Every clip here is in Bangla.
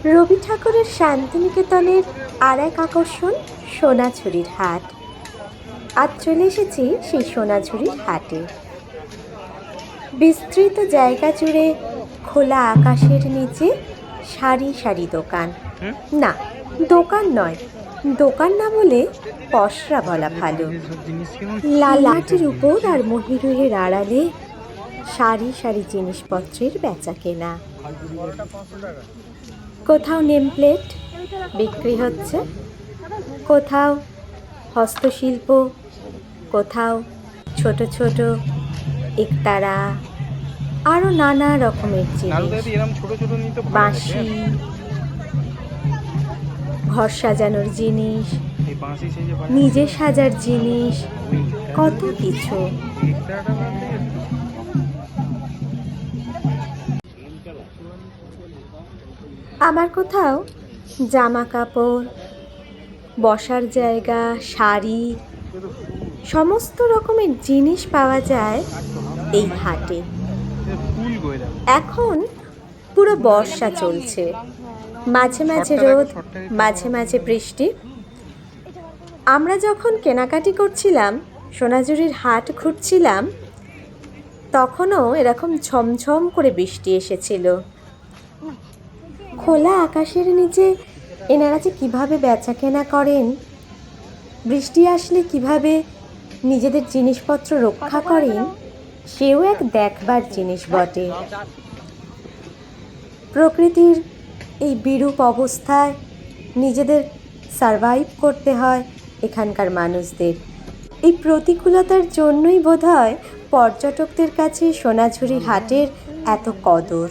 রবি ঠাকুরের শান্তিনিকেতনের আর এক আকর্ষণ সোনাঝুরির হাট। আজ চলে এসেছি সেই সোনাঝুরির হাটে। বিস্তৃত জায়গা জুড়ে খোলা আকাশের নিচে সারি সারি দোকান। না, দোকান নয়, দোকান না বলে পসরা বলা ভালো। লালাটির উপর আর মহিরুহের আড়ালে সারি সারি জিনিসপত্রের বেচা কেনা। কোথাও নেমপ্লেট বিক্রি হচ্ছে, কোথাও হস্তশিল্প, কোথাও ছোট ছোট একতারা, আরও নানা রকমের জিনিস, বাঁশি, ঘর সাজানোর জিনিস, নিজে সাজার জিনিস, কত কিছু। আবার কোথাও জামা কাপড়, বসার জায়গা, শাড়ি, সমস্ত রকমের জিনিস পাওয়া যায় এই হাটে। এখন পুরো বর্ষা চলছে, মাঝে মাঝে রোদ, মাঝে মাঝে বৃষ্টি। আমরা যখন কেনাকাটি করছিলাম, সোনাঝুরির হাট ঘুরছিলাম, তখনও এরকম ঝমঝম করে বৃষ্টি এসেছিল। খোলা আকাশের নিচে এনারা যে কীভাবে বেচা কেনা করেন, বৃষ্টি আসলে কিভাবে নিজেদের জিনিসপত্র রক্ষা করেন, সেও এক দেখবার জিনিস বটে। প্রকৃতির এই বিরূপ অবস্থায় নিজেদের সারভাইভ করতে হয় এখানকার মানুষদের। এই প্রতিকূলতার জন্যই বোধহয় পর্যটকদের কাছে সোনাঝুরি হাটের এত কদর।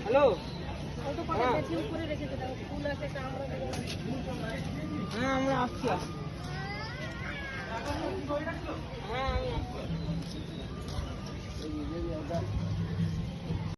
হ্যালো, হ্যাঁ আমরা আসছি। হ্যাঁ।